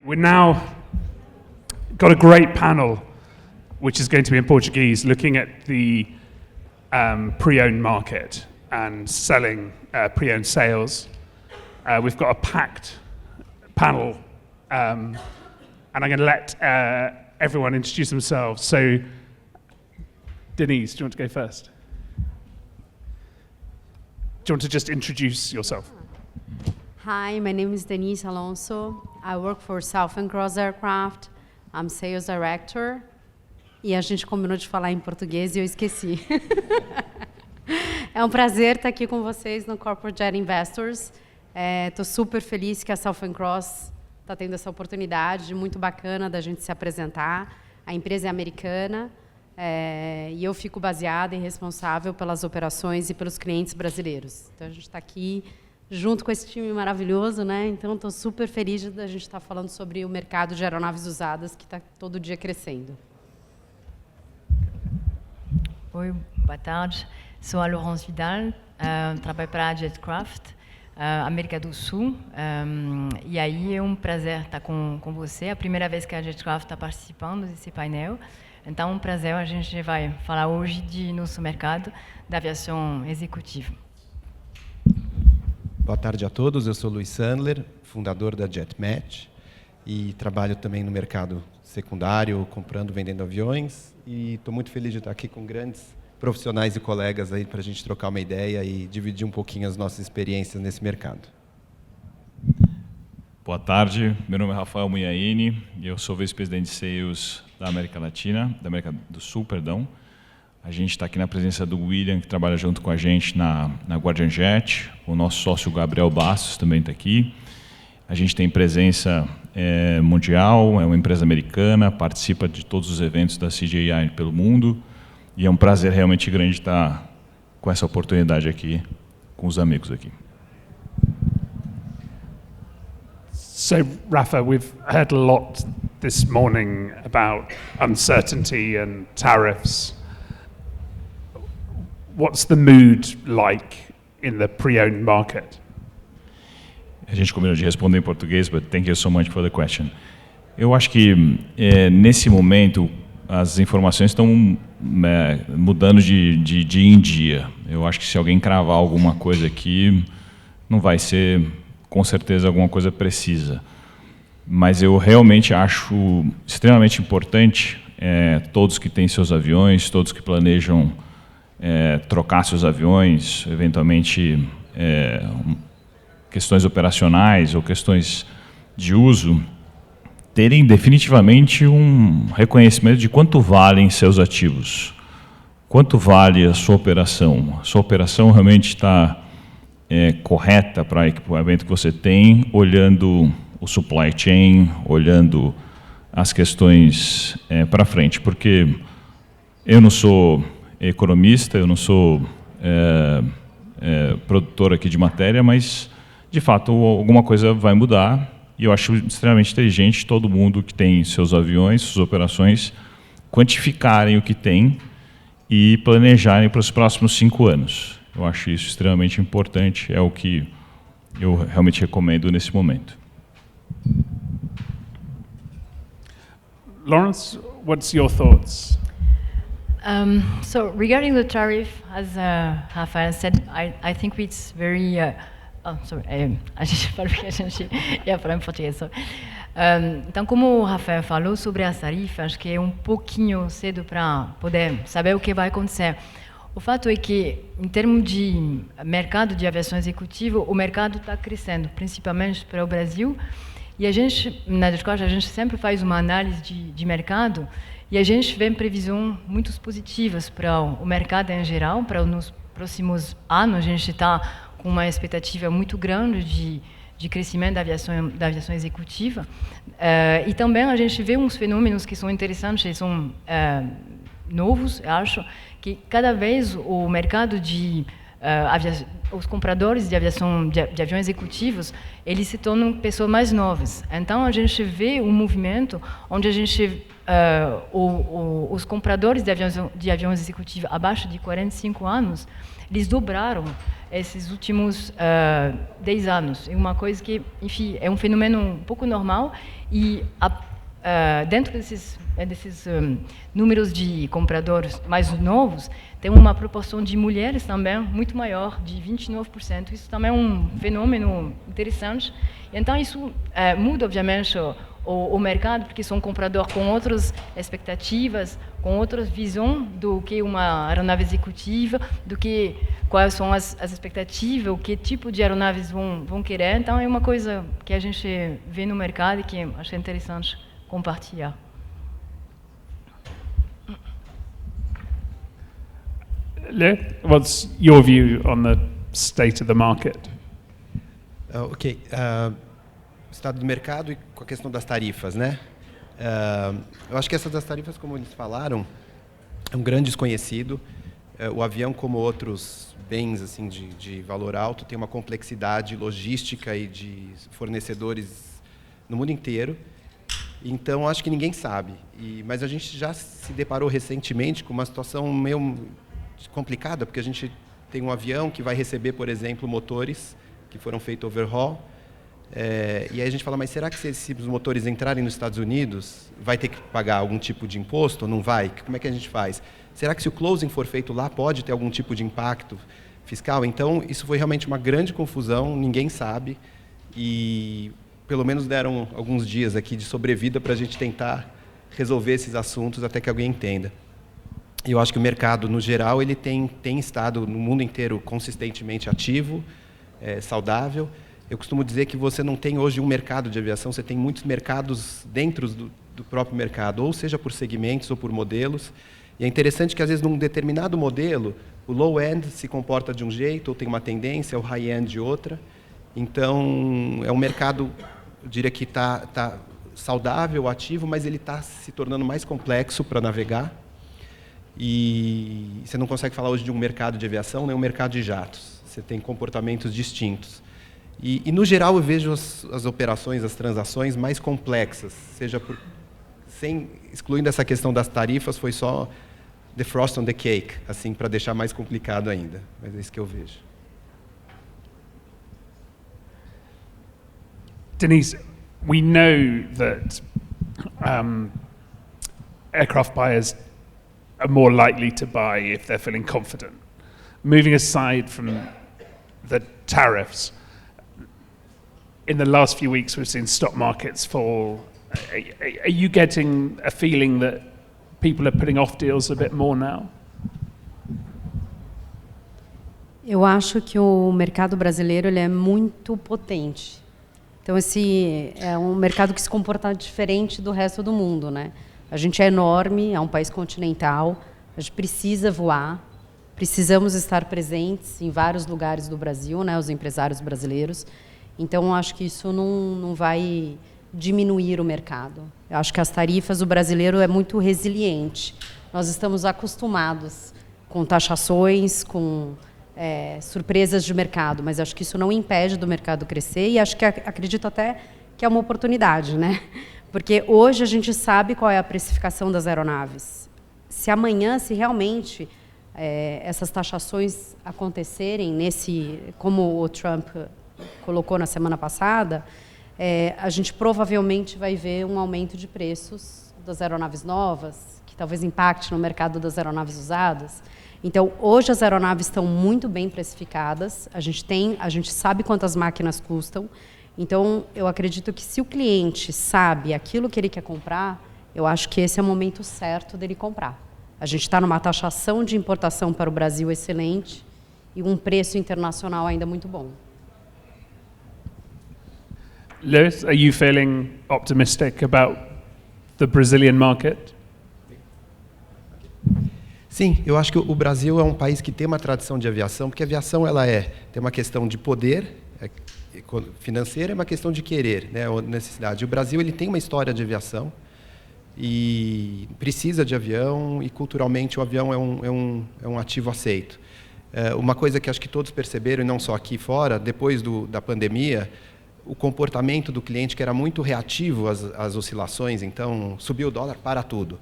We're now got a great panel, which is going to be in Portuguese, looking at the pre-owned market and selling pre-owned sales. We've got a packed panel, and I'm going to let everyone introduce themselves. So, Denise, do you want to go first? Do you want to just introduce yourself? Hi, my name is Denise Alonso. I work for South and Cross Aircraft. I'm sales director. E a gente combinou de falar em português e eu esqueci. É um prazer estar aqui com vocês no Corporate Jet Investors. Estou super feliz que a South and Cross está tendo essa oportunidade muito bacana da gente se apresentar. A empresa é americana e eu fico baseada e responsável pelas operações e pelos clientes brasileiros. Então, a gente está aqui junto com esse time maravilhoso, né? Então, estou super feliz de a gente estar falando sobre o mercado de aeronaves usadas, que está todo dia crescendo. Oi, boa tarde. Sou a Laurence Vidal, trabalho para a Jetcraft, América do Sul. E aí é um prazer estar com você. É a primeira vez que a Jetcraft está participando desse painel. Então, é um prazer. A gente vai falar hoje de nosso mercado da aviação executiva. Boa tarde a todos, eu sou Luiz Sandler, fundador da JetMatch e trabalho também no mercado secundário, comprando e vendendo aviões, e estou muito feliz de estar aqui com grandes profissionais e colegas aí para a gente trocar uma ideia e dividir um pouquinho as nossas experiências nesse mercado. Boa tarde, meu nome é Rafael Munhaine e eu sou vice-presidente de Sales da América Latina, da América do Sul, perdão. A gente está aqui na presença do William, que trabalha junto com a gente na Guardian Jet. O nosso sócio Gabriel Bastos também está aqui. A gente tem presença mundial, é uma empresa americana, participa de todos os eventos da CJI pelo mundo. E é um prazer realmente grande estar com essa oportunidade aqui, com os amigos aqui. So, Rafa, we've heard a lot this morning about uncertainty and tariffs. What's the mood like in the pre-owned market? A gente combinou de responder em português, but thank you so much for the question. Eu acho que nesse momento as informações estão mudando de dia em dia. Eu acho que se alguém cravar alguma coisa aqui, não vai ser com certeza alguma coisa precisa. Mas eu realmente acho extremamente importante todos que têm seus aviões, todos que planejam trocar seus aviões, eventualmente questões operacionais ou questões de uso, terem definitivamente um reconhecimento de quanto valem seus ativos, quanto vale a sua operação. A sua operação realmente está correta para o equipamento que você tem, olhando o supply chain, olhando as questões para frente, porque eu não sou economista, eu não sou produtor aqui de matéria, mas, de fato, alguma coisa vai mudar e eu acho extremamente inteligente todo mundo que tem seus aviões, suas operações, quantificarem o que tem e planejarem para os próximos 5 anos. Eu acho isso extremamente importante, é o que eu realmente recomendo nesse momento. Lawrence, what's your thoughts? So regarding the tariff, as Rafael said, I think it's very... a gente falou que a gente ia falar em português. Então, como o Rafael falou sobre as tarifas, acho que é um pouquinho cedo para poder saber o que vai acontecer. O fato é que, em termos de mercado de aviação executiva, o mercado está crescendo, principalmente para o Brasil. E a gente, na Jetcraft, a gente sempre faz uma análise de mercado e a gente vê previsões muito positivas para o mercado em geral. Para os próximos anos, a gente está com uma expectativa muito grande de crescimento da aviação executiva. E também a gente vê uns fenômenos que são interessantes, são novos, eu acho, que cada vez o mercado de os compradores de aviões executivos, eles se tornam pessoas mais novas. Então, a gente vê um movimento onde a gente os compradores de aviões executivos abaixo de 45 anos, eles dobraram esses últimos 10 anos. É uma coisa que, enfim, é um fenômeno um pouco normal e dentro desses números de compradores mais novos, tem uma proporção de mulheres também muito maior, de 29%. Isso também é um fenômeno interessante. Então, isso muda, obviamente, o mercado, porque são compradores com outras expectativas, com outra visão do que uma aeronave executiva, do que quais são as expectativas, o que tipo de aeronaves vão querer. Então, é uma coisa que a gente vê no mercado e que acho interessante compartilhar. Le, what's your view on the state of the market? Ok. O estado do mercado e com a questão das tarifas, né? Eu acho que essa das tarifas, como eles falaram, é um grande desconhecido. O avião, como outros bens assim de valor alto, tem uma complexidade logística e de fornecedores no mundo inteiro. Então, acho que ninguém sabe. Mas a gente já se deparou recentemente com uma situação meio complicada, porque a gente tem um avião que vai receber, por exemplo, motores que foram feitos overhaul. E aí a gente fala, mas será que se esses motores entrarem nos Estados Unidos, vai ter que pagar algum tipo de imposto ou não vai? Como é que a gente faz? Será que se o closing for feito lá, pode ter algum tipo de impacto fiscal? Então, isso foi realmente uma grande confusão, ninguém sabe. E pelo menos deram alguns dias aqui de sobrevida para a gente tentar resolver esses assuntos até que alguém entenda. E eu acho que o mercado, no geral, ele tem estado no mundo inteiro consistentemente ativo, saudável. Eu costumo dizer que você não tem hoje um mercado de aviação, você tem muitos mercados dentro do próprio mercado, ou seja por segmentos ou por modelos. E é interessante que, às vezes, num determinado modelo, o low-end se comporta de um jeito, ou tem uma tendência, o high-end de outra. Então, é um mercado, eu diria que está saudável, ativo, mas ele está se tornando mais complexo para navegar. E você não consegue falar hoje de um mercado de aviação, nem um mercado de jatos. Você tem comportamentos distintos. E no geral, eu vejo as operações, as transações mais complexas, excluindo essa questão das tarifas, foi só the frost on the cake, assim, para deixar mais complicado ainda. Mas é isso que eu vejo. Denise, we know that aircraft buyers are more likely to buy if they're feeling confident. Moving aside from the tariffs, in the last few weeks we've seen stock markets fall. Are you getting a feeling that people are putting off deals a bit more now? Eu acho que o mercado brasileiro ele é muito potente. Então, esse é um mercado que se comporta diferente do resto do mundo, né? A gente é enorme, é um país continental, a gente precisa voar, precisamos estar presentes em vários lugares do Brasil, né? Os empresários brasileiros. Então, acho que isso não vai diminuir o mercado. Eu acho que as tarifas, o brasileiro é muito resiliente. Nós estamos acostumados com taxações, com surpresas de mercado, mas acho que isso não impede do mercado crescer e acho que acredito até que é uma oportunidade, né? Porque hoje a gente sabe qual é a precificação das aeronaves. Se amanhã, se realmente essas taxações acontecerem como o Trump colocou na semana passada, a gente provavelmente vai ver um aumento de preços das aeronaves novas, que talvez impacte no mercado das aeronaves usadas. Então, hoje as aeronaves estão muito bem precificadas, a gente sabe quantas máquinas custam. Então, eu acredito que se o cliente sabe aquilo que ele quer comprar, eu acho que esse é o momento certo dele comprar. A gente está numa taxação de importação para o Brasil excelente e um preço internacional ainda muito bom. Lewis, are you feeling optimistic about the Brazilian market? Sim, eu acho que o Brasil é um país que tem uma tradição de aviação, porque a aviação tem uma questão de poder financeira, é uma questão de querer, né, ou necessidade. O Brasil ele tem uma história de aviação e precisa de avião e culturalmente o avião é um ativo aceito. Uma coisa que acho que todos perceberam, e não só aqui fora, depois da pandemia, o comportamento do cliente, que era muito reativo às oscilações, então subiu o dólar, para tudo.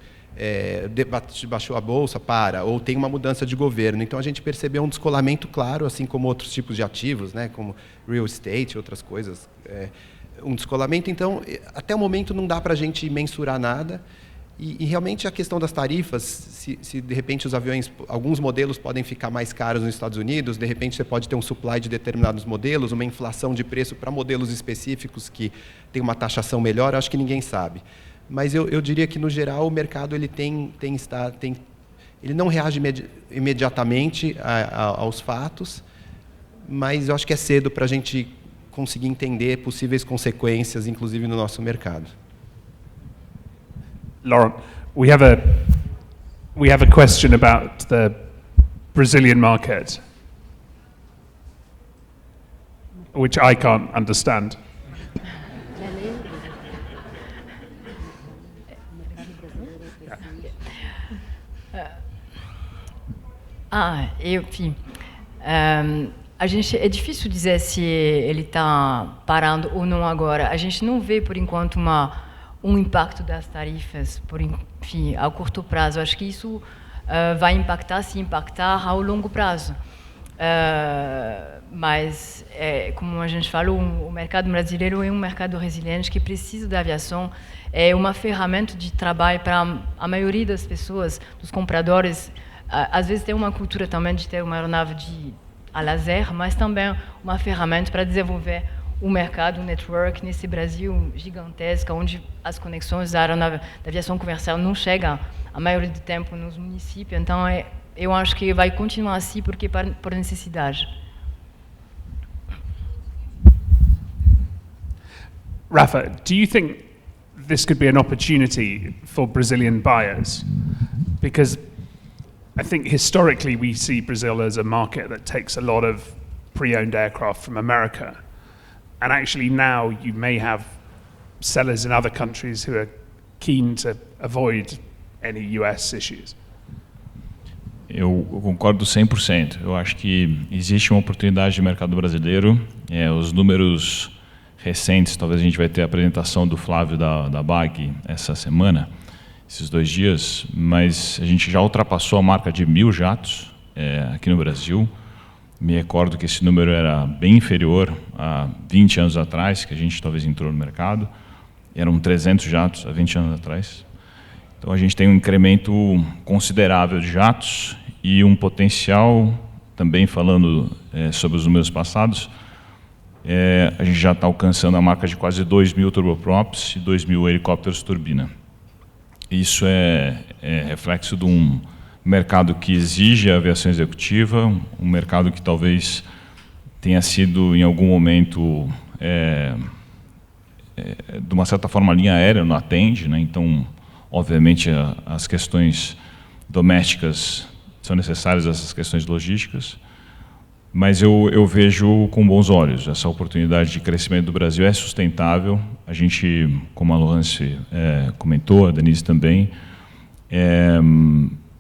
Baixou a bolsa, para, ou tem uma mudança de governo. Então a gente percebeu um descolamento claro, assim como outros tipos de ativos, né, como real estate, outras coisas. Um descolamento, então, até o momento não dá para a gente mensurar nada. E realmente a questão das tarifas, se de repente os aviões, alguns modelos podem ficar mais caros nos Estados Unidos, de repente você pode ter um supply de determinados modelos, uma inflação de preço para modelos específicos que tem uma taxação melhor, acho que ninguém sabe. Mas eu diria que, no geral, o mercado ele ele não reage imediatamente aos fatos, mas eu acho que é cedo para a gente conseguir entender possíveis consequências, inclusive no nosso mercado. Laurent, we have a question about the Brazilian market, which I can't understand. Enfim, a gente, é difícil dizer se ele está parando ou não agora. A gente não vê, por enquanto, um impacto das tarifas, enfim, a curto prazo. Acho que isso vai impactar, se impactar, ao longo prazo. Mas, como a gente falou, o mercado brasileiro é um mercado resiliente que precisa da aviação. É uma ferramenta de trabalho para a maioria das pessoas, dos compradores. Às vezes tem uma cultura também de ter uma aeronave a lazer, mas também uma ferramenta para desenvolver o mercado, o network nesse Brasil gigantesco, onde as conexões da aviação comercial não chegam a maioria do tempo nos municípios. Então, eu acho que vai continuar assim porque por necessidade. Rafa, do you think this could be an opportunity for Brazilian buyers? Because I think historically we see Brazil as a market that takes a lot of pre-owned aircraft from America. And actually now you may have sellers in other countries who are keen to avoid any US issues. Eu concordo 100%. Eu acho que existe uma oportunidade de mercado brasileiro. Os números recentes, talvez a gente vai ter a apresentação do Flávio da BAG essa semana, esses 2 dias, mas a gente já ultrapassou a marca de 1.000 jatos aqui no Brasil. Me recordo que esse número era bem inferior a 20 anos atrás, que a gente talvez entrou no mercado. Eram 300 jatos há 20 anos atrás. Então a gente tem um incremento considerável de jatos e um potencial, também falando sobre os números passados, a gente já está alcançando a marca de quase 2.000 turboprops e 2.000 helicópteros turbina. Isso é reflexo de um mercado que exige a aviação executiva, um mercado que talvez tenha sido, em algum momento, de uma certa forma, a linha aérea não atende, né? Então, obviamente, as questões domésticas são necessárias, essas questões logísticas, mas eu vejo com bons olhos. Essa oportunidade de crescimento do Brasil é sustentável. A gente, como a Laurence comentou, a Denise também,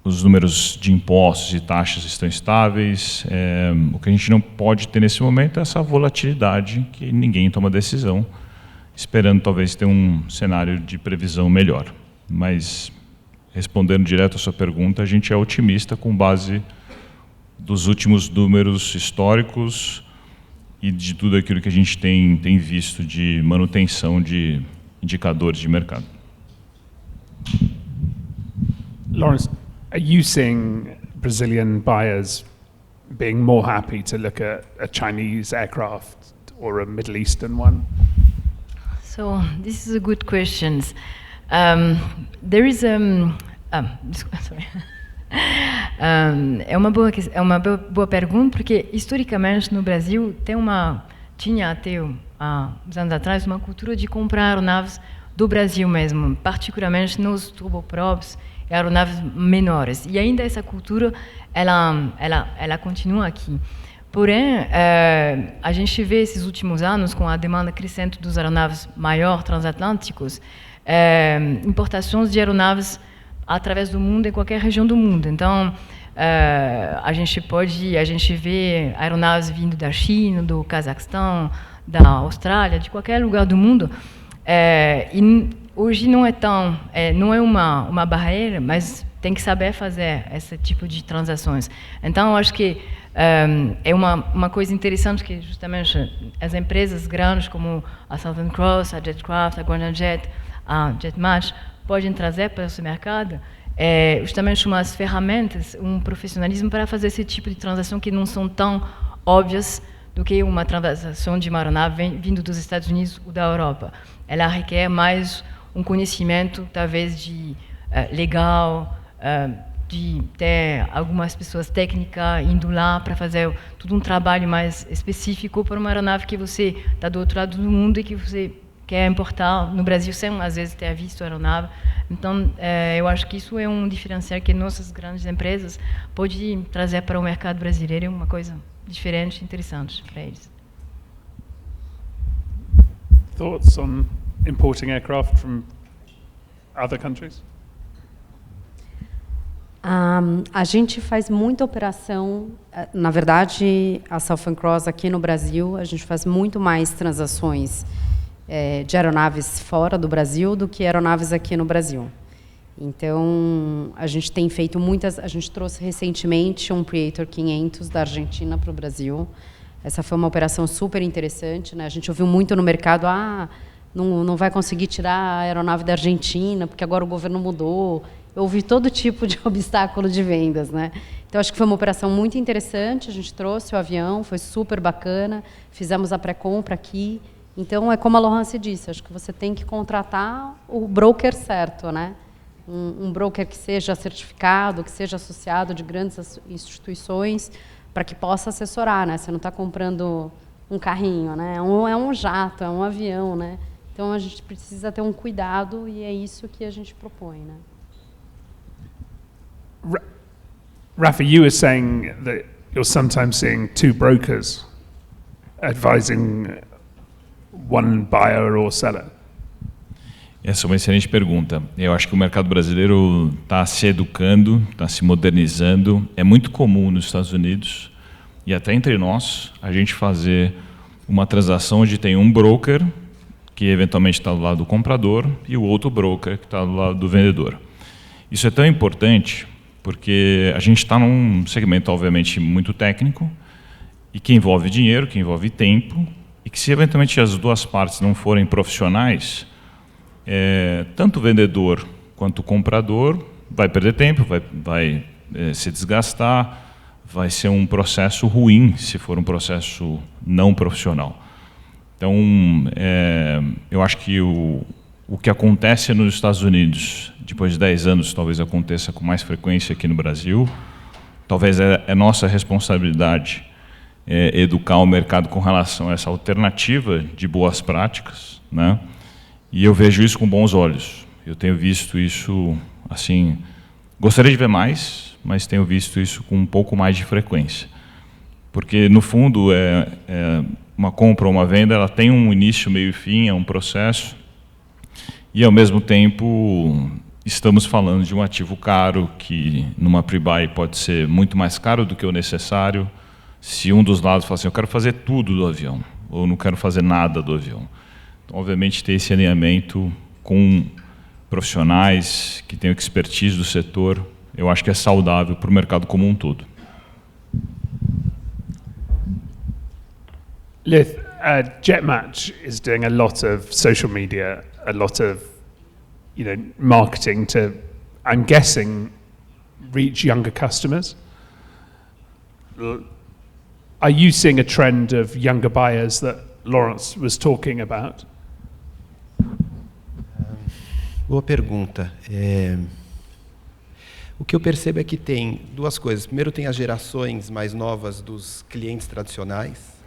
os números de impostos e taxas estão estáveis. O que a gente não pode ter nesse momento é essa volatilidade, que ninguém toma decisão, esperando talvez ter um cenário de previsão melhor. Mas, respondendo direto à sua pergunta, a gente é otimista com base dos últimos números históricos e de tudo aquilo que a gente tem visto de manutenção de indicadores de mercado. Lawrence, are you seeing Brazilian buyers being more happy to look at a Chinese aircraft or a Middle Eastern one? So this is a good question. There is sorry. É uma boa pergunta, porque historicamente no Brasil tinha até uns anos atrás uma cultura de comprar aeronaves do Brasil mesmo, particularmente nos turboprops e aeronaves menores. E ainda essa cultura ela continua aqui. Porém, a gente vê esses últimos anos, com a demanda crescente dos aeronaves maiores transatlânticos, importações de aeronaves através do mundo, em qualquer região do mundo. Então, a gente vê aeronaves vindo da China, do Cazaquistão, da Austrália, de qualquer lugar do mundo. E hoje não é uma barreira, mas tem que saber fazer esse tipo de transações. Então, eu acho que é uma coisa interessante que justamente as empresas grandes como a Southern Cross, a Jetcraft, a GuardianJet, a JetMatch podem trazer para esse mercado justamente umas ferramentas, um profissionalismo para fazer esse tipo de transação que não são tão óbvias do que uma transação de uma aeronave vindo dos Estados Unidos ou da Europa. Ela requer mais um conhecimento, talvez, de legal, de ter algumas pessoas técnicas indo lá para fazer todo um trabalho mais específico para uma aeronave que você está do outro lado do mundo e que você quer importar no Brasil sem, às vezes, ter visto a aeronave. Então, eu acho que isso é um diferencial que nossas grandes empresas podem trazer para o mercado brasileiro, é uma coisa diferente, interessante para eles. Thoughts on importing aircraft from other countries? A gente faz muita operação, na verdade, a Southern Cross aqui no Brasil, a gente faz muito mais transações de aeronaves fora do Brasil do que aeronaves aqui no Brasil. Então, a gente tem feito muitas... A gente trouxe recentemente um Praetor 500 da Argentina para o Brasil. Essa foi uma operação super interessante, né? A gente ouviu muito no mercado, não vai conseguir tirar a aeronave da Argentina, porque agora o governo mudou. Eu ouvi todo tipo de obstáculo de vendas, né? Então, acho que foi uma operação muito interessante. A gente trouxe o avião, foi super bacana. Fizemos a pré-compra aqui. Então, é como a Laurence disse, acho que você tem que contratar o broker certo, né? Um broker que seja certificado, que seja associado de grandes instituições, para que possa assessorar, né? Você não está comprando um carrinho, né? É um jato, é um avião, né? Então, a gente precisa ter um cuidado e é isso que a gente propõe, né? Rafa, you were saying that you're sometimes seeing two brokers advising one buyer or seller. Essa é uma excelente pergunta. Eu acho que o mercado brasileiro está se educando, está se modernizando. É muito comum nos Estados Unidos e até entre nós a gente fazer uma transação onde tem um broker que eventualmente está do lado do comprador e o outro broker que está do lado do vendedor. Isso é tão importante porque a gente está num segmento, obviamente, muito técnico e que envolve dinheiro, que envolve tempo e que se eventualmente as duas partes não forem profissionais, tanto o vendedor quanto o comprador vai perder tempo, vai se desgastar, vai ser um processo ruim se for um processo não profissional. Então, eu acho que o que acontece nos Estados Unidos, depois de 10 anos, talvez aconteça com mais frequência aqui no Brasil. Talvez é nossa responsabilidade educar o mercado com relação a essa alternativa de boas práticas, né? E eu vejo isso com bons olhos. Eu tenho visto isso, assim, gostaria de ver mais, mas tenho visto isso com um pouco mais de frequência. Porque, no fundo, uma compra ou uma venda, ela tem um início, meio e fim, é um processo. E, ao mesmo tempo, estamos falando de um ativo caro, que numa pre-buy pode ser muito mais caro do que o necessário, se um dos lados fala assim, eu quero fazer tudo do avião, ou não quero fazer nada do avião. Então, obviamente, ter esse alinhamento com profissionais que tenham expertise do setor, eu acho que é saudável para o mercado como um todo. Lith, JetMatch is doing a lot of social media, a lot of marketing to, I'm guessing, reach younger customers. Are you seeing a trend of younger buyers that Laurence was talking about? Boa pergunta. O que eu percebo é que tem duas coisas. Primeiro, tem as gerações mais novas dos clientes tradicionais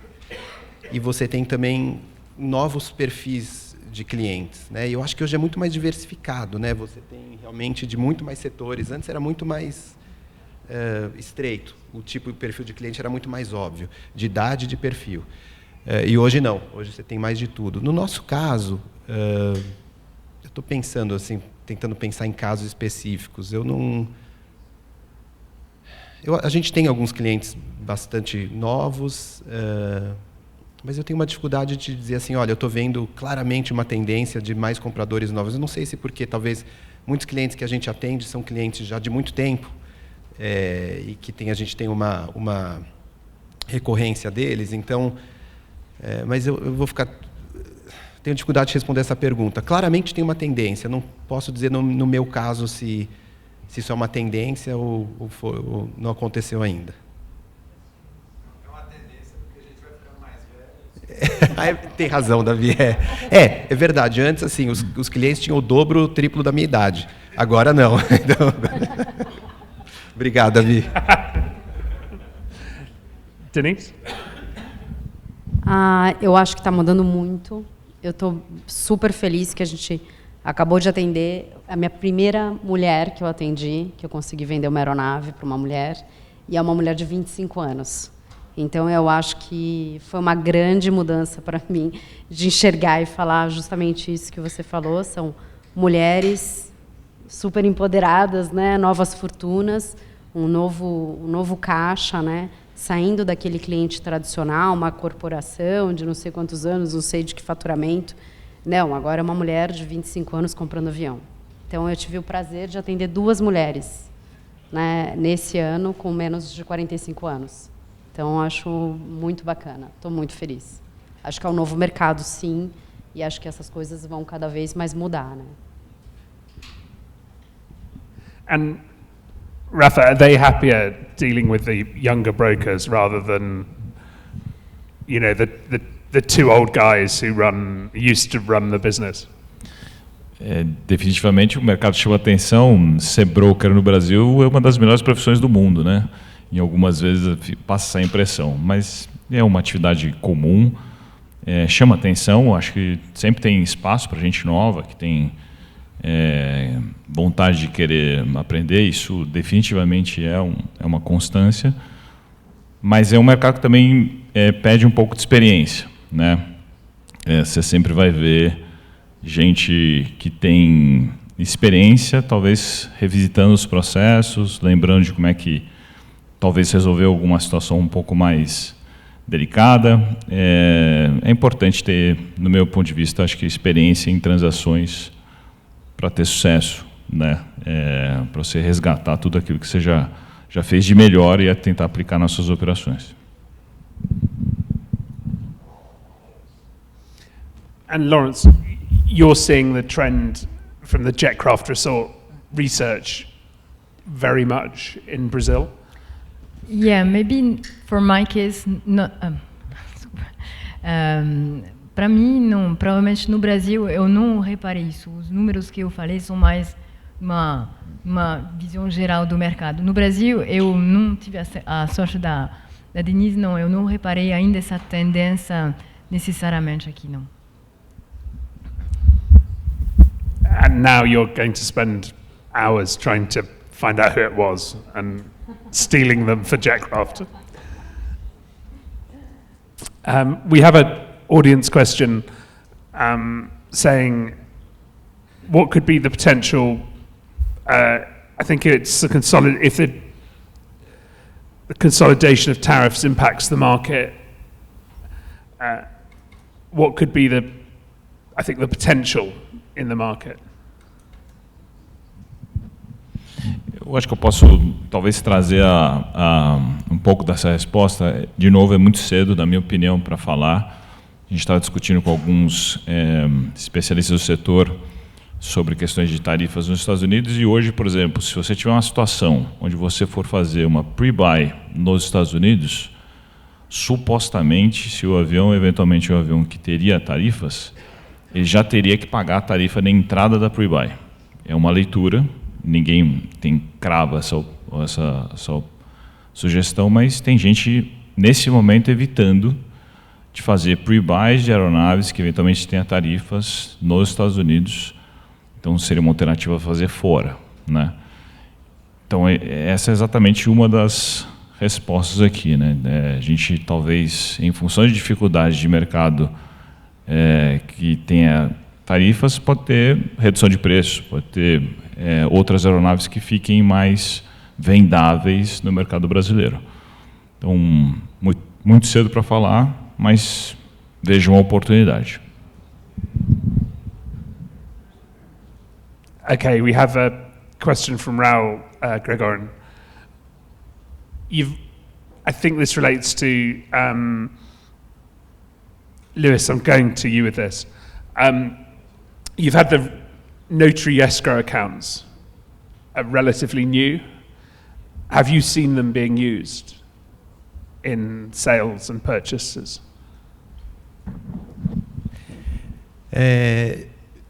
e você tem também novos perfis de clientes, né? E eu acho que hoje é muito mais diversificado, né? Você tem realmente de muito mais setores. Antes era muito mais estreito. O tipo de perfil de cliente era muito mais óbvio, de idade e de perfil. E hoje não. Hoje você tem mais de tudo. No nosso caso, eu estou pensando assim, tentando pensar em casos específicos. A gente tem alguns clientes bastante novos Mas eu tenho uma dificuldade de dizer assim, olha, eu estou vendo claramente uma tendência de mais compradores novos. Eu não sei se porque talvez muitos clientes que a gente atende são clientes já de muito tempo e que a gente tem uma recorrência deles. Então, mas eu vou ficar... Tenho dificuldade de responder essa pergunta. Claramente tem uma tendência. Não posso dizer no meu caso se isso é uma tendência ou não aconteceu ainda. Tem razão, Davi. É verdade. Antes, assim, os clientes tinham o dobro, o triplo da minha idade. Agora não. Então... Obrigado, Davi. Denise? Eu acho que está mudando muito. Eu estou super feliz que a gente acabou de atender a minha primeira mulher que eu atendi, que eu consegui vender uma aeronave para uma mulher, e é uma mulher de 25 anos. Então, eu acho que foi uma grande mudança para mim de enxergar e falar justamente isso que você falou. São mulheres super empoderadas, né? Novas fortunas, um novo caixa, né? Saindo daquele cliente tradicional, uma corporação de não sei quantos anos, não sei de que faturamento. Não, agora é uma mulher de 25 anos comprando avião. Então, eu tive o prazer de atender 2 mulheres, né? Nesse ano, com menos de 45 anos. Então, acho muito bacana. Estou muito feliz. Acho que é um novo mercado, sim, e acho que essas coisas vão cada vez mais mudar, né? And Rafa, are they happier dealing with the younger brokers rather than, the 2 old guys who used to run the business? Definitivamente o mercado chama atenção. Ser broker no Brasil é uma das melhores profissões do mundo, né? E algumas vezes passa essa impressão, mas é uma atividade comum, chama atenção. Acho que sempre tem espaço para gente nova que tem vontade de querer aprender. Isso definitivamente é uma constância, mas é um mercado que também pede um pouco de experiência, né? Você sempre vai ver gente que tem experiência, talvez revisitando os processos, lembrando de como é que talvez resolver alguma situação um pouco mais delicada. É importante ter, no meu ponto de vista, acho que experiência em transações para ter sucesso, né? Para você resgatar tudo aquilo que você já fez de melhor e tentar aplicar nas suas operações. And Lawrence, you're seeing the trend from the Jetcraft Resort research very much in Brazil? Yeah, maybe for my case, not. Para mim, não. Provavelmente no Brasil eu não reparei isso. Os números que eu falei são mais uma visão geral do mercado. No Brasil, eu não tive a sorte da Denise, não. Eu não reparei ainda essa tendência necessariamente aqui, não. And now you're going to spend hours trying to find out who it was and stealing them for Jetcraft. We have an audience question saying, what could be the potential, I think it's if the consolidation of tariffs impacts the market, what could be the potential in the market? Eu acho que eu posso talvez trazer um pouco dessa resposta. De novo, é muito cedo, na minha opinião, para falar. A gente estava discutindo com alguns especialistas do setor sobre questões de tarifas nos Estados Unidos, e hoje, por exemplo, se você tiver uma situação onde você for fazer uma pre-buy nos Estados Unidos, supostamente, se o avião, eventualmente o avião que teria tarifas, ele já teria que pagar a tarifa na entrada da pre-buy. É uma leitura. Ninguém crava essa sugestão, mas tem gente, nesse momento, evitando de fazer pre-buys de aeronaves que eventualmente tenham tarifas nos Estados Unidos. Então, seria uma alternativa a fazer fora, né? Então, essa é exatamente uma das respostas aqui, né? A gente, talvez, em função de dificuldades de mercado que tenha tarifas, pode ter redução de preço, pode ter outras aeronaves que fiquem mais vendáveis no mercado brasileiro. Então, muito cedo para falar, mas vejo uma oportunidade. Okay, we have a question from Raul Gregorin. I think this relates to Lewis. I'm going to you with this. You've had the notary escrow accounts, relatively new. Have you seen them being used in sales and purchases?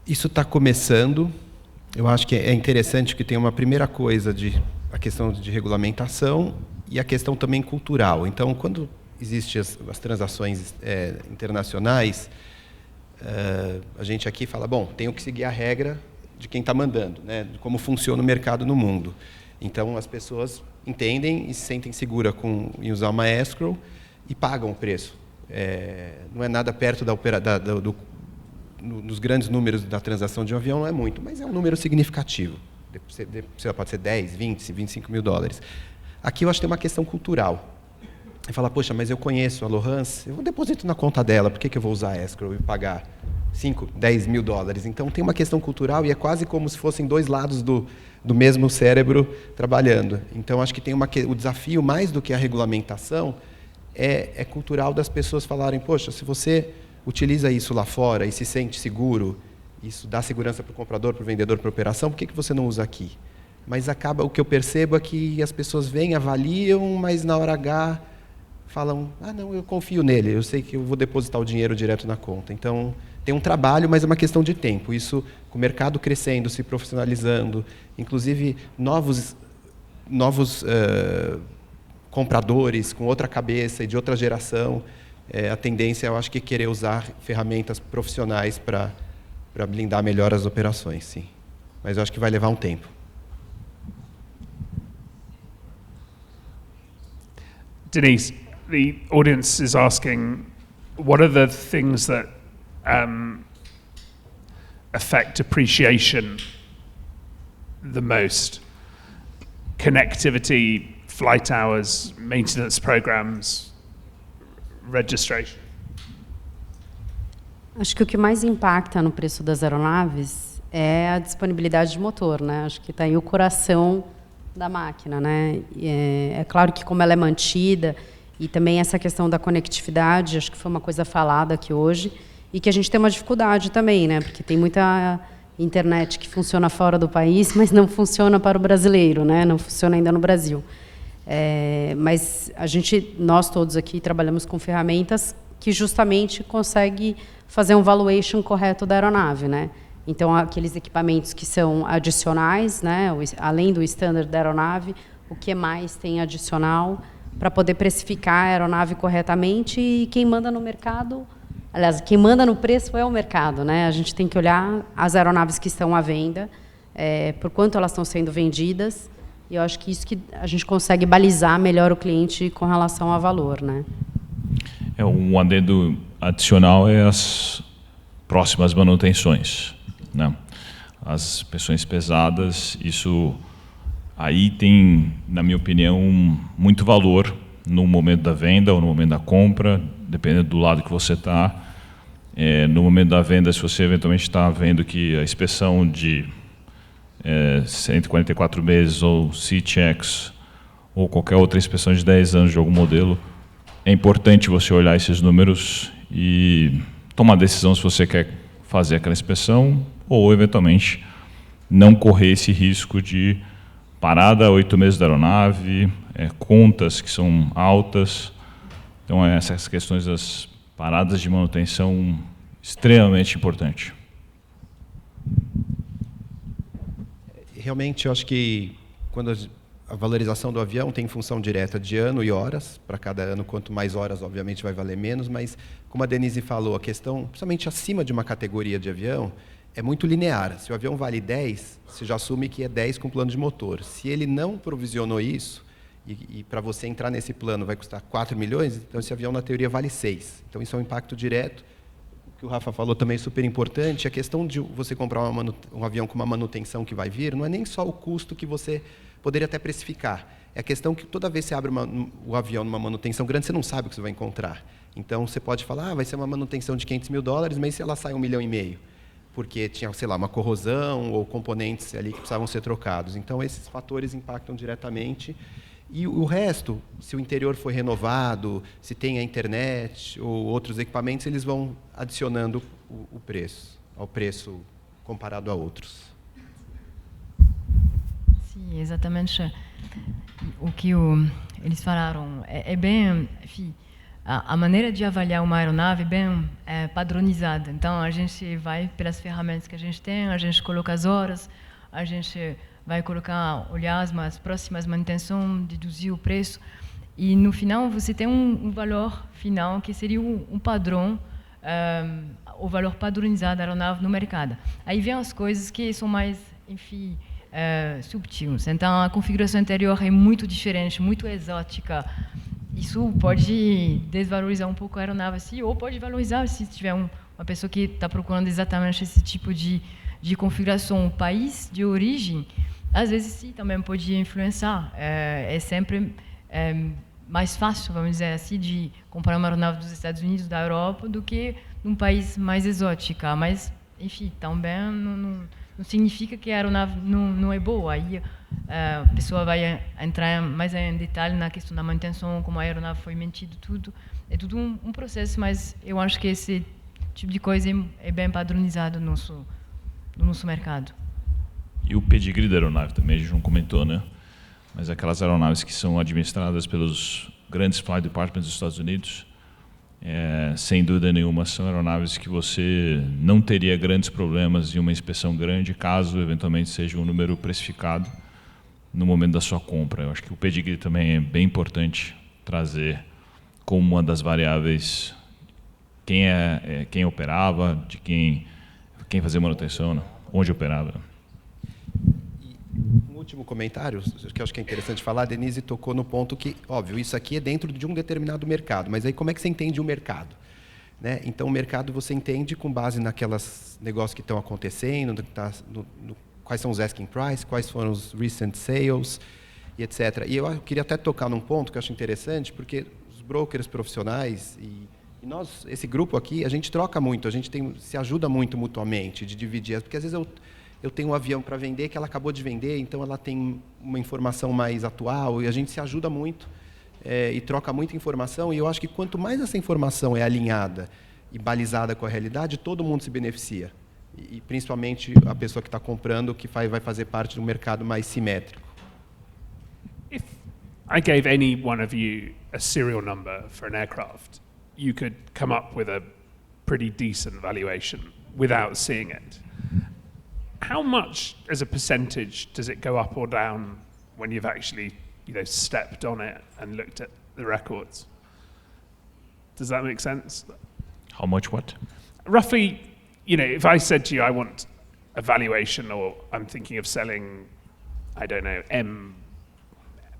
Isso está começando. Eu acho que é interessante que tem uma primeira coisa a questão de regulamentação e a questão também cultural. Então, quando existem as transações internacionais, a gente aqui fala, bom, tenho que seguir a regra de quem está mandando, né, de como funciona o mercado no mundo. Então, as pessoas entendem e se sentem seguras em usar uma escrow e pagam o preço. Não é nada perto nos grandes números da transação de um avião, não é muito, mas é um número significativo. Pode ser 10, 20, 25 mil dólares. Aqui eu acho que tem uma questão cultural. Você fala, poxa, mas eu conheço a Lohans, eu deposito na conta dela, por que eu vou usar a escrow e pagar 5, 10 mil dólares? Então tem uma questão cultural e é quase como se fossem dois lados do mesmo cérebro trabalhando. Então acho que tem o desafio, mais do que a regulamentação, é cultural das pessoas falarem, poxa, se você utiliza isso lá fora e se sente seguro, isso dá segurança para o comprador, para o vendedor, para a operação, por que você não usa aqui? Mas o que eu percebo é que as pessoas vêm, avaliam, mas na hora H falam, não, eu confio nele, eu sei que eu vou depositar o dinheiro direto na conta. Então, tem um trabalho, mas é uma questão de tempo. Isso, com o mercado crescendo, se profissionalizando, inclusive novos compradores com outra cabeça e de outra geração, a tendência, eu acho que é querer usar ferramentas profissionais para blindar melhor as operações, sim. Mas eu acho que vai levar um tempo. Denise, the audience is asking, what are the things that affect appreciation the most? Connectivity, flight hours, maintenance programs, registration? Acho que o que mais impacta no preço das aeronaves é a disponibilidade de motor, né? Acho que está aí o coração da máquina, né? É claro que como ela é mantida e também essa questão da conectividade, acho que foi uma coisa falada aqui hoje e que a gente tem uma dificuldade também, né? Porque tem muita internet que funciona fora do país, mas não funciona para o brasileiro, né? Não funciona ainda no Brasil. Mas nós todos aqui trabalhamos com ferramentas que justamente conseguem fazer um valuation correto da aeronave, né? Então, aqueles equipamentos que são adicionais, né? Além do standard da aeronave, o que mais tem adicional para poder precificar a aeronave corretamente e quem manda no mercado, aliás, quem manda no preço é o mercado, né? A gente tem que olhar as aeronaves que estão à venda, por quanto elas estão sendo vendidas, e eu acho que isso que a gente consegue balizar melhor o cliente com relação ao valor, né? Um adendo adicional é as próximas manutenções, né? As inspeções pesadas, isso aí tem, na minha opinião, muito valor no momento da venda ou no momento da compra, dependendo do lado que você está. No momento da venda, se você eventualmente está vendo que a inspeção de 144 meses ou C-checks ou qualquer outra inspeção de 10 anos de algum modelo, é importante você olhar esses números e tomar a decisão se você quer fazer aquela inspeção ou, eventualmente, não correr esse risco de parada 8 meses da aeronave, contas que são altas. Então, essas questões das paradas de manutenção extremamente importantes. Realmente, eu acho que quando a valorização do avião tem função direta de ano e horas, para cada ano, quanto mais horas, obviamente, vai valer menos, mas, como a Denise falou, a questão, principalmente acima de uma categoria de avião, é muito linear. Se o avião vale 10, você já assume que é 10 com plano de motor. Se ele não provisionou isso, e para você entrar nesse plano vai custar 4 milhões, então esse avião, na teoria, vale 6. Então, isso é um impacto direto. que o Rafa falou também é super importante, a questão de você comprar um avião com uma manutenção que vai vir, não é nem só o custo que você poderia até precificar. É a questão que toda vez que você abre o avião numa manutenção grande, você não sabe o que você vai encontrar. Então, você pode falar, vai ser uma manutenção de $500 mil, mas se ela sai $1,5 milhão? Porque tinha, sei lá, uma corrosão ou componentes ali que precisavam ser trocados. Então, esses fatores impactam diretamente. E o resto, se o interior foi renovado, se tem a internet ou outros equipamentos, eles vão adicionando o preço, ao preço comparado a outros. Sim, exatamente o que eles falaram. É bem, enfim, a maneira de avaliar uma aeronave é bem padronizada. Então, a gente vai pelas ferramentas que a gente tem, a gente coloca as horas, a gente vai olhar as próximas manutenções, deduzir o preço, e no final você tem um valor final que seria um padrão, o valor padronizado da aeronave no mercado. Aí vem as coisas que são mais, enfim, subtis. Então, a configuração interior é muito diferente, muito exótica. Isso pode desvalorizar um pouco a aeronave, assim, ou pode valorizar se tiver uma pessoa que está procurando exatamente esse tipo de configuração. O país de origem, às vezes, sim, também pode influenciar. É sempre mais fácil, vamos dizer assim, de comprar uma aeronave dos Estados Unidos, da Europa, do que num país mais exótico. Mas, enfim, também não significa que a aeronave não é boa. Aí a pessoa vai entrar mais em detalhe na questão da manutenção, como a aeronave foi mantida, tudo. É tudo um processo, mas eu acho que esse tipo de coisa é bem padronizado no nosso mercado. E o pedigree da aeronave também, a gente não comentou, né? Mas aquelas aeronaves que são administradas pelos grandes flight departments dos Estados Unidos, sem dúvida nenhuma, são aeronaves que você não teria grandes problemas em uma inspeção grande, caso eventualmente seja um número precificado no momento da sua compra. Eu acho que o pedigree também é bem importante trazer como uma das variáveis quem operava, de quem fazia manutenção, né? Onde operava. Um último comentário, que eu acho que é interessante falar, a Denise tocou no ponto que, óbvio, isso aqui é dentro de um determinado mercado, mas aí como é que você entende o mercado? Né? Então, o mercado você entende com base naquelas negócios que estão acontecendo, quais são os asking price, quais foram os recent sales, e etc. E eu queria até tocar num ponto que eu acho interessante, porque os brokers profissionais e nós, esse grupo aqui, a gente troca muito, a gente se ajuda muito mutuamente, de dividir, porque às vezes eu tenho um avião para vender que ela acabou de vender, então ela tem uma informação mais atual e a gente se ajuda muito e troca muita informação. E eu acho que quanto mais essa informação é alinhada e balizada com a realidade, todo mundo se beneficia. E principalmente a pessoa que está comprando, que vai fazer parte de um mercado mais simétrico. If I gave any one of you a serial number for an aircraft, you could come up with a pretty decent valuation without seeing it. How much, as a percentage, does it go up or down when you've actually, stepped on it and looked at the records? Does that make sense? How much what? Roughly, if I said to you, I want a valuation, or I'm thinking of selling, I don't know, M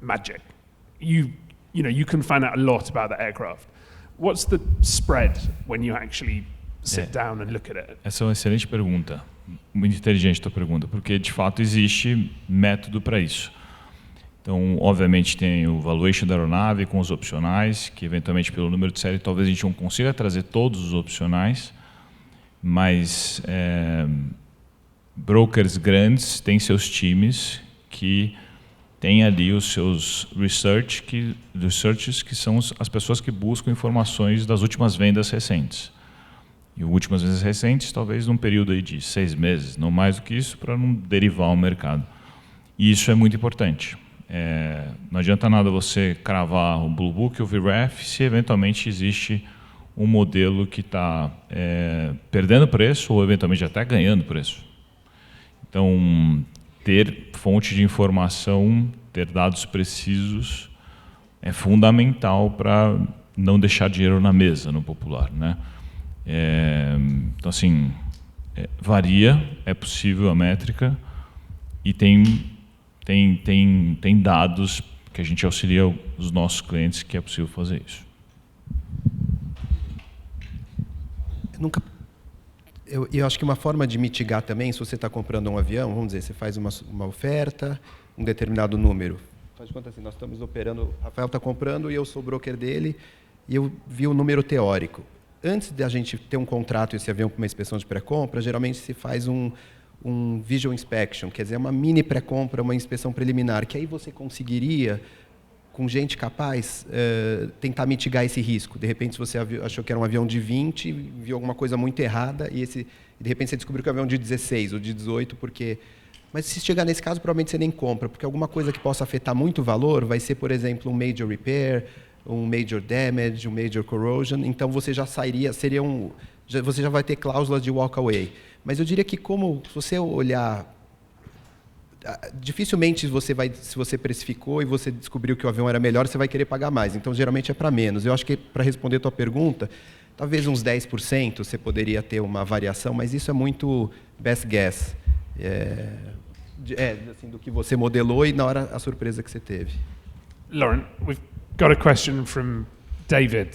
Magic, you can find out a lot about the aircraft. What's the spread when you actually sit down and look at it? Essa é uma excelente pergunta. Muito inteligente a tua pergunta, porque de fato existe método para isso. Então, obviamente, tem o valuation da aeronave com os opcionais, que eventualmente pelo número de série talvez a gente não consiga trazer todos os opcionais, mas brokers grandes têm seus times que têm ali os seus researches, que são as pessoas que buscam informações das últimas vendas recentes. E últimas vezes recentes, talvez num período aí de 6 meses, não mais do que isso, para não derivar o mercado. E isso é muito importante. Não adianta nada você cravar o Blue Book ou o VREF se eventualmente existe um modelo que está perdendo preço ou eventualmente até ganhando preço. Então, ter fonte de informação, ter dados precisos é fundamental para não deixar dinheiro na mesa, no popular, né? Então, assim, varia, é possível a métrica e tem dados que a gente auxilia os nossos clientes que é possível fazer isso. Eu nunca Eu acho que uma forma de mitigar também, se você está comprando um avião, vamos dizer, você faz uma oferta, um determinado número. Faz de conta assim, nós estamos operando, o Rafael está comprando e eu sou o broker dele e eu vi o número teórico. Antes de a gente ter um contrato e esse avião com uma inspeção de pré-compra, geralmente se faz um visual inspection, quer dizer, uma mini pré-compra, uma inspeção preliminar, que aí você conseguiria, com gente capaz, tentar mitigar esse risco. De repente, se você achou que era um avião de 20, viu alguma coisa muito errada, e de repente você descobriu que é um avião de 16 ou de 18, porque... Mas se chegar nesse caso, provavelmente você nem compra, porque alguma coisa que possa afetar muito o valor vai ser, por exemplo, um major repair, um major damage, um major corrosion, então você já sairia, você já vai ter cláusulas de walk away. Mas eu diria que se você olhar, dificilmente se você precificou e você descobriu que o avião era melhor, você vai querer pagar mais. Então, geralmente é para menos. Eu acho que, para responder a tua pergunta, talvez uns 10% você poderia ter uma variação, mas isso é muito best guess. Assim, do que você modelou e na hora a surpresa que você teve. Lauren, we've got a question from David.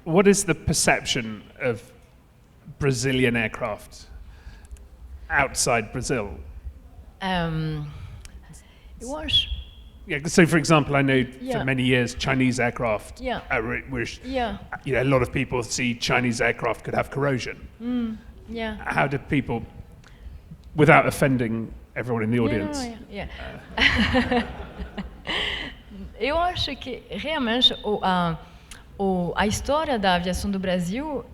What is the perception of Brazilian aircraft outside Brazil? Eu acho. Yeah, so for example, I know Yeah. for many years Chinese aircraft, Yeah. a lot of people see Chinese aircraft could have corrosion. Yeah. How do people, without offending everyone in the audience? Eu acho que realmente a história da aviação do Brasil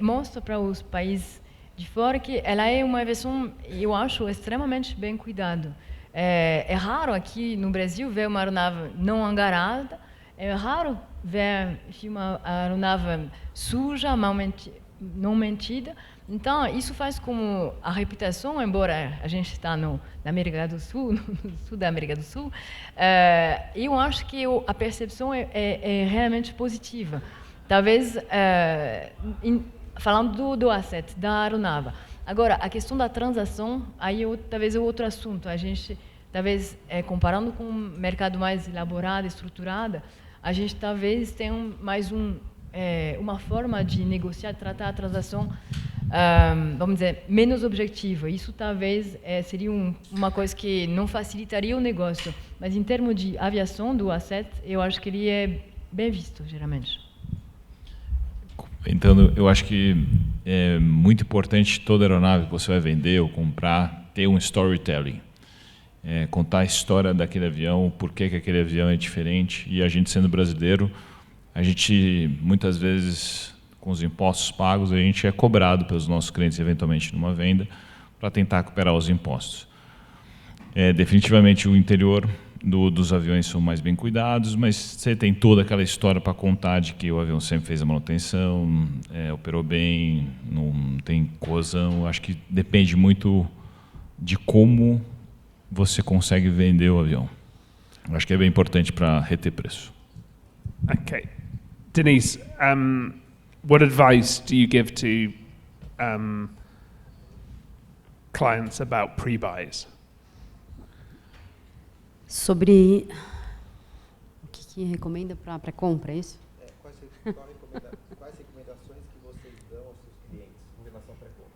mostra para os países de fora que ela é uma aviação, eu acho, extremamente bem cuidada. É raro aqui no Brasil ver uma aeronave não hangarada, é raro ver uma aeronave suja, não mantida. Então, isso faz como a reputação, embora a gente está na América do Sul, no sul da América do Sul, eu acho que a percepção é realmente positiva. Talvez, falando do asset, da aeronave. Agora, a questão da transação, aí talvez é outro assunto. A gente, talvez, comparando com um mercado mais elaborado, estruturado, a gente talvez tenha uma forma de negociar, tratar a transação, vamos dizer, menos objetiva. Isso talvez seria uma coisa que não facilitaria o negócio. Mas em termos de aviação do asset, eu acho que ele é bem visto, geralmente. Então, eu acho que é muito importante toda aeronave que você vai vender ou comprar ter um storytelling. Contar a história daquele avião, por que aquele avião é diferente. E a gente, sendo brasileiro, a gente, muitas vezes, com os impostos pagos, a gente é cobrado pelos nossos clientes, eventualmente, numa venda, para tentar recuperar os impostos. Definitivamente, o interior dos aviões são mais bem cuidados, mas você tem toda aquela história para contar de que o avião sempre fez a manutenção, operou bem, não tem corrosão. Acho que depende muito de como você consegue vender o avião. Acho que é bem importante para reter preço. Okay. Denise, what advice do you give to clients about pre-buys? Sobre o que recomenda para pré-compra, é isso? Quais recomendações que vocês dão aos seus clientes em relação à pré-compra?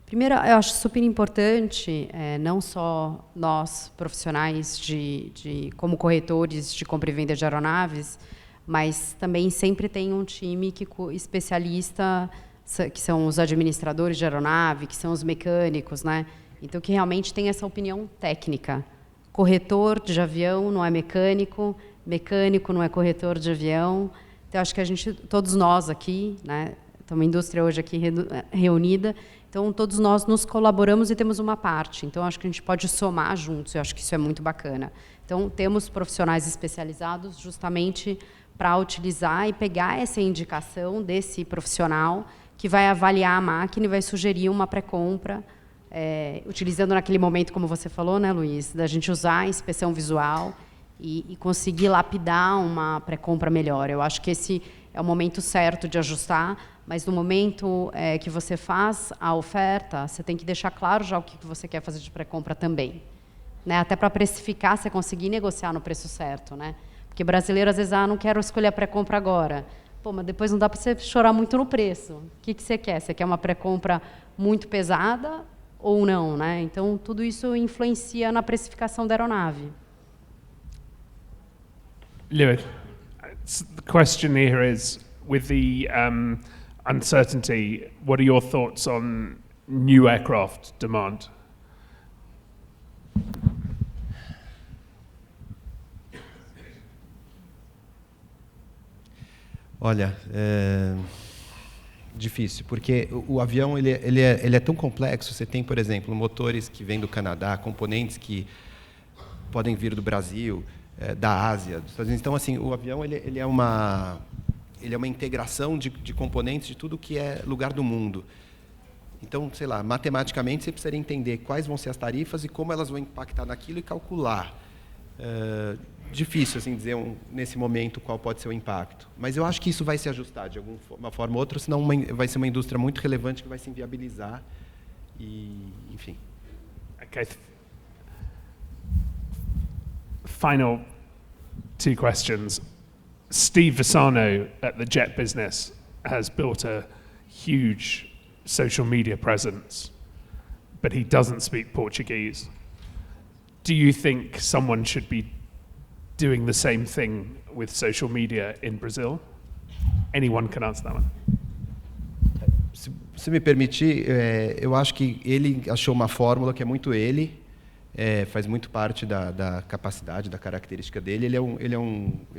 Primeiro, eu acho super importante, não só nós, profissionais como corretores de compra e venda de aeronaves, mas também sempre tem um time especialista, que são os administradores de aeronave, que são os mecânicos, né? Então, que realmente tem essa opinião técnica. Corretor de avião não é mecânico, mecânico não é corretor de avião. Então, acho que todos nós aqui, né, estamos uma indústria hoje aqui reunida, então todos nós nos colaboramos e temos uma parte. Então, acho que a gente pode somar juntos, eu acho que isso é muito bacana. Então, temos profissionais especializados justamente para utilizar e pegar essa indicação desse profissional que vai avaliar a máquina e vai sugerir uma pré-compra, utilizando naquele momento, como você falou, né, Luiz, da gente usar a inspeção visual e conseguir lapidar uma pré-compra melhor. Eu acho que esse é o momento certo de ajustar, mas no momento que você faz a oferta, você tem que deixar claro já o que você quer fazer de pré-compra também. Né? Até para precificar, você conseguir negociar no preço certo. Né? Porque brasileiro, às vezes, não quero escolher a pré-compra agora, Pô, mas depois não dá para você chorar muito no preço. O que você quer? Você quer uma pré-compra muito pesada ou não, né? Então, tudo isso influencia na precificação da aeronave. Lewis, the question here is, with the uncertainty, what are your thoughts on new aircraft demand? Olha, difícil, porque o avião ele é tão complexo. Você tem, por exemplo, motores que vêm do Canadá, componentes que podem vir do Brasil, da Ásia, dos Estados Unidos. Então, assim, o avião ele é uma integração de componentes de tudo que é lugar do mundo. Então, sei lá, matematicamente você precisaria entender quais vão ser as tarifas e como elas vão impactar naquilo e calcular. Difícil assim dizer nesse momento qual pode ser o impacto, mas eu acho que isso vai se ajustar de alguma forma ou outra, senão vai ser uma indústria muito relevante que vai se inviabilizar e, enfim. Okay. Final two questions. Steve Visano at the Jet Business has built a huge social media presence, but he doesn't speak Portuguese. Do you think someone should be doing the same thing with social media in Brazil? Anyone can answer that one. Se me permitir, eu acho que ele achou uma fórmula que é muito ele, faz muito parte da capacidade, da característica dele. Ele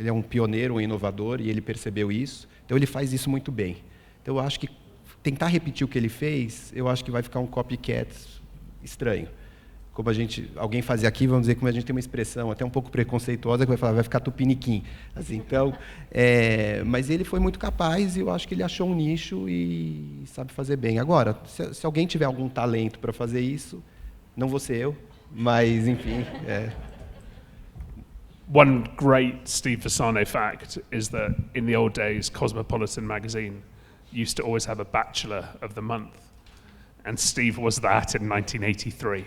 é um pioneiro, um inovador, e ele percebeu isso. Então ele faz isso muito bem. Então eu acho que tentar repetir o que ele fez, eu acho que vai ficar um copycat estranho. Como alguém fazia aqui, vamos dizer, como a gente tem uma expressão até um pouco preconceituosa, que vai falar, vai ficar tupiniquim. Assim, então, mas ele foi muito capaz e eu acho que ele achou um nicho e sabe fazer bem. Agora, se alguém tiver algum talento para fazer isso, não vou ser eu, mas, enfim... One great Steve Visano fact is that in the old days, Cosmopolitan magazine used to always have a Bachelor of the Month, and Steve was that in 1983.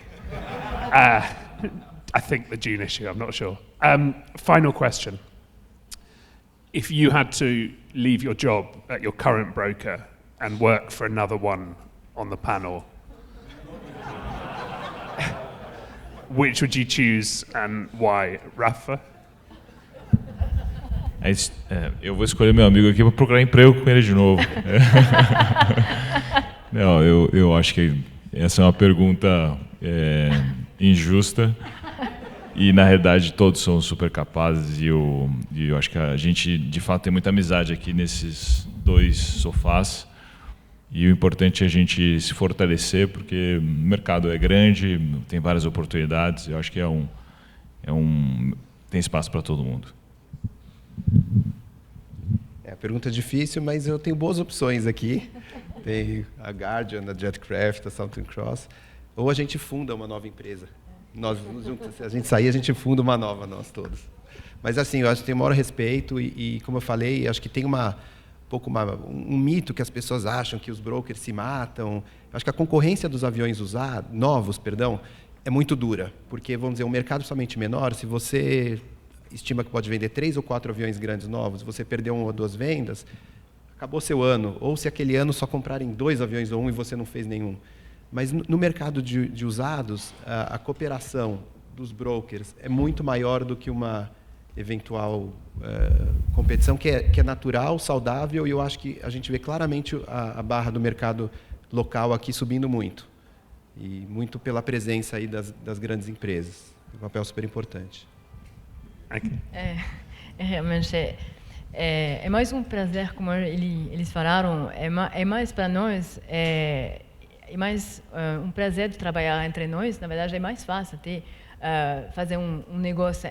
I think the June issue, I'm not sure. Final question. If you had to leave your job at your current broker and work for another one on the panel, which would you choose and why? Rafa? Eu vou escolher meu amigo aqui para procurar emprego com ele de novo. Não, eu acho que essa é uma pergunta injusta e, na realidade, todos são super capazes e eu acho que a gente, de fato, tem muita amizade aqui nesses dois sofás e o importante é a gente se fortalecer porque o mercado é grande, tem várias oportunidades, eu acho que tem espaço para todo mundo. A pergunta é difícil, mas eu tenho boas opções aqui. Tem a Guardian, a Jetcraft, a Southern Cross. Ou a gente funda uma nova empresa. Nós, se a gente sair, a gente funda uma nova, nós todos. Mas assim, eu acho que tem o maior respeito e como eu falei, acho que tem um mito que as pessoas acham que os brokers se matam. Eu acho que a concorrência dos aviões novos, é muito dura. Porque, vamos dizer, um mercado somente menor, se você estima que pode vender 3 ou 4 aviões grandes novos, você perdeu 1 ou 2 vendas, acabou seu ano. Ou se aquele ano só comprarem 2 aviões ou 1 e você não fez nenhum. Mas no mercado de usados, a cooperação dos brokers é muito maior do que uma eventual competição que é natural, saudável, e eu acho que a gente vê claramente a barra do mercado local aqui subindo muito. E muito pela presença aí das grandes empresas. Um papel super importante. Realmente é mais um prazer, como eles falaram, é mais para nós, é mais um prazer de trabalhar entre nós. Na verdade, é mais fácil fazer um negócio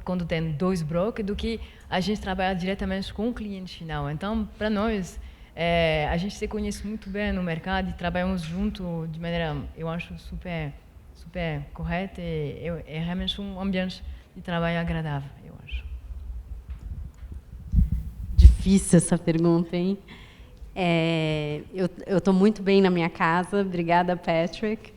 quando tem 2 brokers do que a gente trabalhar diretamente com o cliente final. Então, para nós, a gente se conhece muito bem no mercado e trabalhamos junto de maneira, eu acho, super correta e é realmente um ambiente de trabalho agradável, eu acho. Difícil essa pergunta, hein? Eu estou muito bem na minha casa, obrigada, Patrick.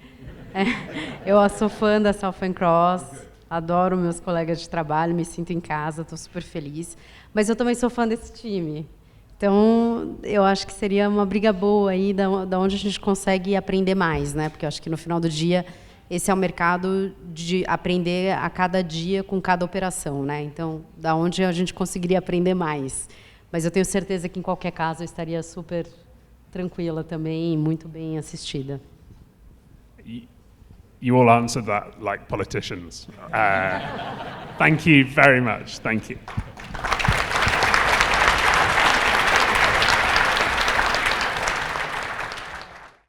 Eu sou fã da Southern Cross, adoro meus colegas de trabalho, me sinto em casa, estou super feliz. Mas eu também sou fã desse time. Então, eu acho que seria uma briga boa aí, da onde a gente consegue aprender mais, né? Porque eu acho que no final do dia, esse é o mercado de aprender a cada dia com cada operação, né? Então, da onde a gente conseguiria aprender mais. Mas eu tenho certeza que, em qualquer caso, eu estaria super tranquila também e muito bem assistida. You all answered that like politicians. Thank you very much. Thank you.